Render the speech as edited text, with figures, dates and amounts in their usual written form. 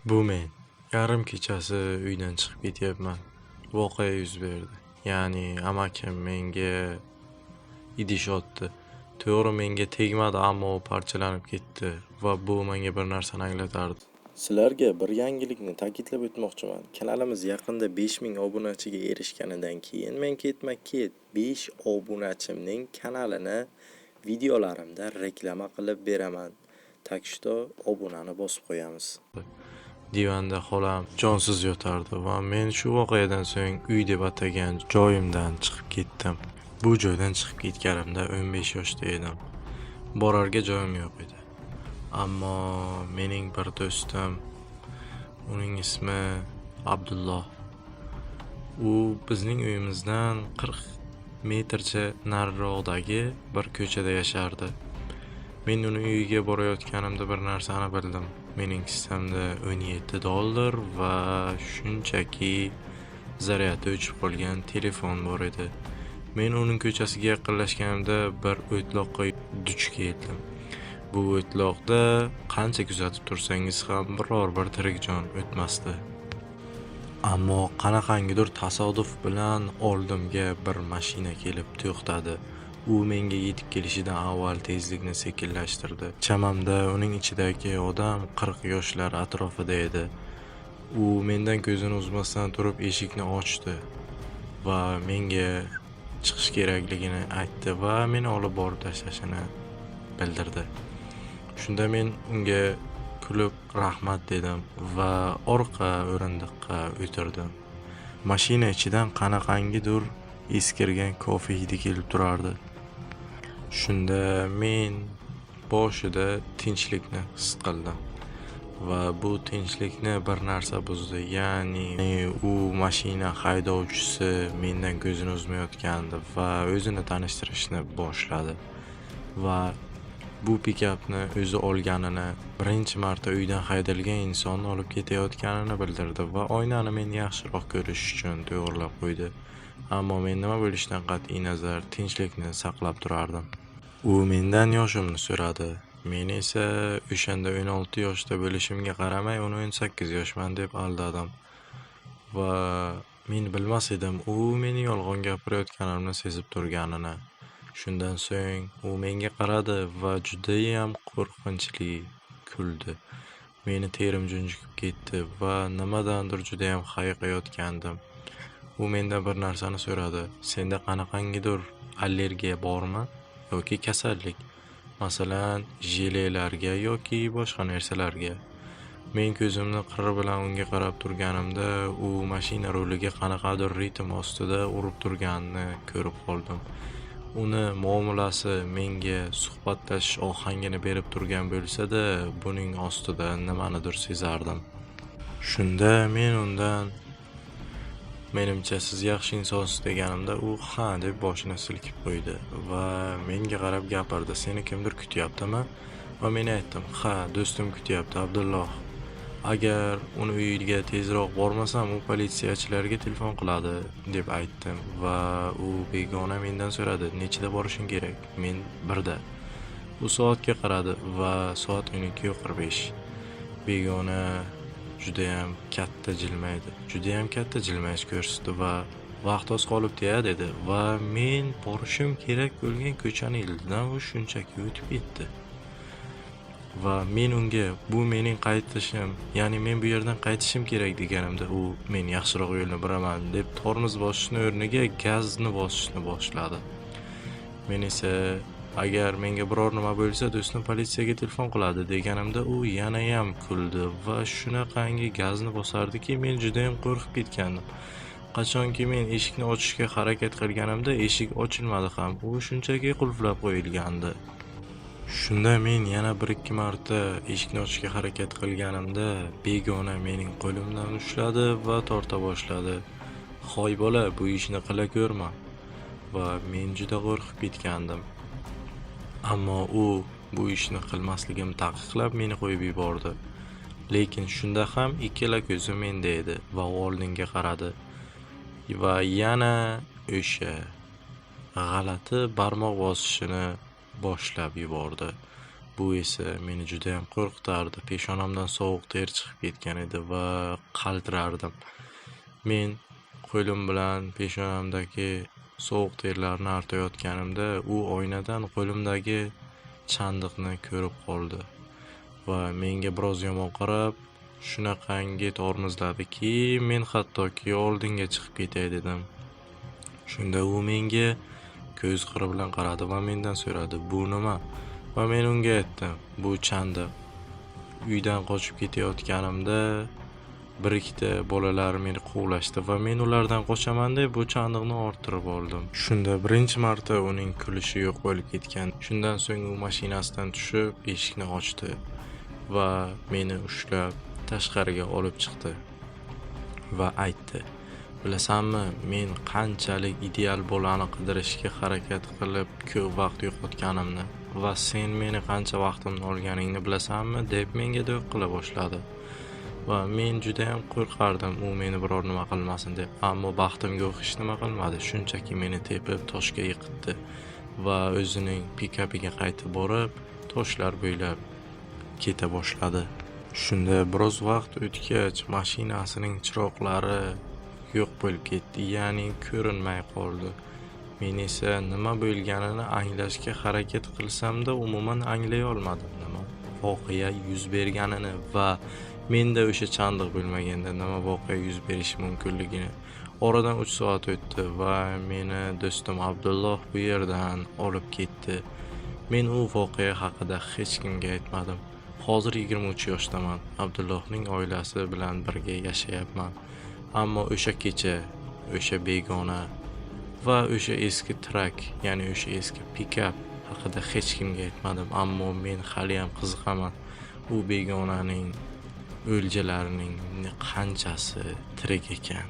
Bu men. Yarim kechasi uydan chiqib ketyapman. Voqea yuz berdi. Ya'ni amakim menga idish otdi. To'g'ri menga tegmadi, ammo u parchalanib ketdi va bu menga bir narsani anglatardi. Sizlarga bir yangilikni ta'kidlab o'tmoqchiman. Kanalimiz yaqinda 5000 obunachiga erishganidan keyin men ketma-ket 5 obunachimning kanalini videolarimda reklama qilib beraman. Tak что obunani bosib qo'yamiz. Divanda xolam jonsiz yotardi va men shu voqeadan so'ng uy deb atagan joyimdan chiqib ketdim. Bu joydan chiqib ketganimda 15 yoshda edim. Borarga joyim yo'q edi. Ammo mening bir do'stim, uning ismi Abdulloh. U bizning uyimizdan 40 metrcha nariroqdagi bir ko'chada yashardi. Men uning uyiga borayotganimda bir narsani bildim. Mening kissamda $17 va shunchaki zaryadi o'chib qolgan telefon bor edi. Men uning ko'chasiga yaqinlashganimda bir o'tloqqa duch keldim. Bu o'tloqda qancha kuzatib tursangiz ham biror bir tirik jon o'tmasdi. Ammo qanaqangidir tasodif bilan oldimga bir mashina kelib to'xtadi. U menga yetib kelishidan avval tezlikni sekinlashtirdi. Chamamda uning ichidagi odam 40 yoshlar atrofida edi. U mendan ko'zini uzmasdan turib eshikni ochdi va menga chiqish kerakligini aytdi va meni olib borib tashlashini bildirdi. Shunda men unga kulib rahmat dedim va orqa o'rindiqqa o'tirdim. Mashina ichidan qanaqangidir eskirgan kofe hidi kelib turardi. Shunda men boshida tinchlikni his qildim va bu tinchlikni bir narsa buzdi. Ya'ni u mashina haydovchisi mendan ko'zini uzmayotgandi va o'zini tanishtirishni boshladi va bu pikapni o'zi olganini, birinchi marta uydan haydalgan insonni olib ketayotganini bildirdi va oynani men yaxshiroq ko'rish uchun to'g'rilab qo'ydi. Ammo men nima bo'lishidan qat'iy nazar tinchlikni saqlab turardim. U mendan yoshimni so'radi. Men esa o'shanda 16 yoshda bo'lishimga qaramay, uni 18 yoshman deb aldadim. Va men bilmas edim, u meni yolg'on gapirayotganimni sezib turganini. Shundan so'ng u menga qaradi va juda ham qo'rqinchli kuldi. Meni terim junjikib ketdi va nimadandir juda ham hayiqayotgandim. U mendan bir narsani so'radi. Senda qanaqangidir allergiya bormi yoki kasallik? Masalan, jelelarga yoki boshqa narsalarga. Men ko'zimni qiri bilan unga qarab turganimda, u mashina ruliga qanaqadir ritm ostida urib turganini ko'rib qoldim. Uni muomalasi menga suhbatlashish ohangini berib turgan bo'lsa-da, buning ostida nimanidir sezardim. Shunda men undan menimcha siz yaxshi insonsiz deganimda, u ha deb boshini silkib qo'ydi va menga qarab gapirdi. Seni kimdir kutyaptimi? Va men aytdim, ha, do'stim kutyapti, Abdulloh. Agar uni uyiga tezroq bormasam, u politsiyachilarga telefon qiladi deb aytdim va u begona mendan so'radi, nechida borishing kerak? Men 1da. U soatga qaradi va soat 12:45. Begona judayam katta jilmayish ko'rsatdi va vaqt oz qolibdi-ya dedi va men borishim kerak bo'lgan ko'chani ildidan u shunchaki o'tib ketdi. Va men unga bu mening qaytishim, ya'ni men bu yerdan qaytishim kerak deganimda, u men yaxshiroq yo'lni bilaman deb tormoz bosishni o'rniga gazni bosishni boshladi. Men esa agar menga biror nima bo'lsa, do'stim politsiyaga telefon qiladi deganimda, u yana ham kuldi va shunaqangi gazni bosardiki, men juda ham qo'rqib ketgandim. Qachonki men eshikni ochishga harakat qilganimda, eshik ochilmadi ham, u shunchaki qulflab qo'yilgandi. Shunda men yana 1-2 marta eshikni ochishga harakat qilganimda, begona mening qo'limdan ushladi va torta boshladi. "Hoy bola, bu ishni qila ko'rma." Va men juda qo'rqib ketgandim. Ammo u bu ishni qilmasligimni taqiqlab meni qo'yib yubordi. Lekin shunda ham ikkala ko'zi menda edi va u oldinga qaradi va yana o'sha g'alati barmoq bosishini boshlab yubordi Bu esa meni juda ham qo'rqitardi. Peshonamdan sovuq ter chiqib ketgan edi va qaltirardim. Men qo'lim bilan peshonamdagi sovuq terlarni artayotganimda u oynadan qo'limdagi chandiqni ko'rib qoldi va menga biroz yomon qarab, shunaqangi tormozladiki, men hattoki oldinga chiqib ketay dedim. Shunda u menga ko'z qiri bilan qaradi va mendan so'radi, "Bu nima?" Va men unga aytdim, "Bu chandiq." Uydan qochib ketayotganimda bir ikkita bolalar meni quvlashdi va men ulardan qochaman deb bu chandiqni orttirib oldim. Shunda birinchi marta uning kulishi yo'q bo'lib ketgan. Shundan so'ng u mashinasidan tushib, eshikni ochdi va meni ushlab tashqariga olib chiqdi va aytdi, "Bilasanmi, men qanchalik ideal bolani qidirishga harakat qilib ko'p vaqt yo'qotganimni va sen meni qancha vaqtimni olganingni bilasanmi?" deb menga do'q qila boshladi. Va men juda ham qo'rqardim u meni biror nima qilmasin deb. Ammo baxtimga u hech nima qilmadi. Shunchaki meni tepib toshga yiqitdi va o'zining pikapiga qaytib borib, toshlar bo'ylab keta boshladi. Shunda biroz vaqt o'tgach, mashinasining chiroqlari yo'q bo'lib ketdi, ya'ni ko'rinmay qoldi. Men esa nima bo'lganini anglashga harakat qilsam-da, umuman anglay olmadim nima voqea yuz berganini va menda o'sha chandiq bo'lmaganda nima voqea yuz berishi mumkinligini. Oradan 3 soat o'tdi va meni do'stim Abdulloh bu yerdan olib ketdi. Men u voqea haqida hech kimga aytmadim. Hozir 23 yoshdaman. Abdullohning oilasi bilan birga yashayapman. Ammo o'sha kecha, o'sha begona va o'sha eski trak, ya'ni o'sha eski pikap haqida hech kimga aytmadim. Ammo men hali ham qiziqaman. U begonaning o'ljalarining qanchasi tirik ekan.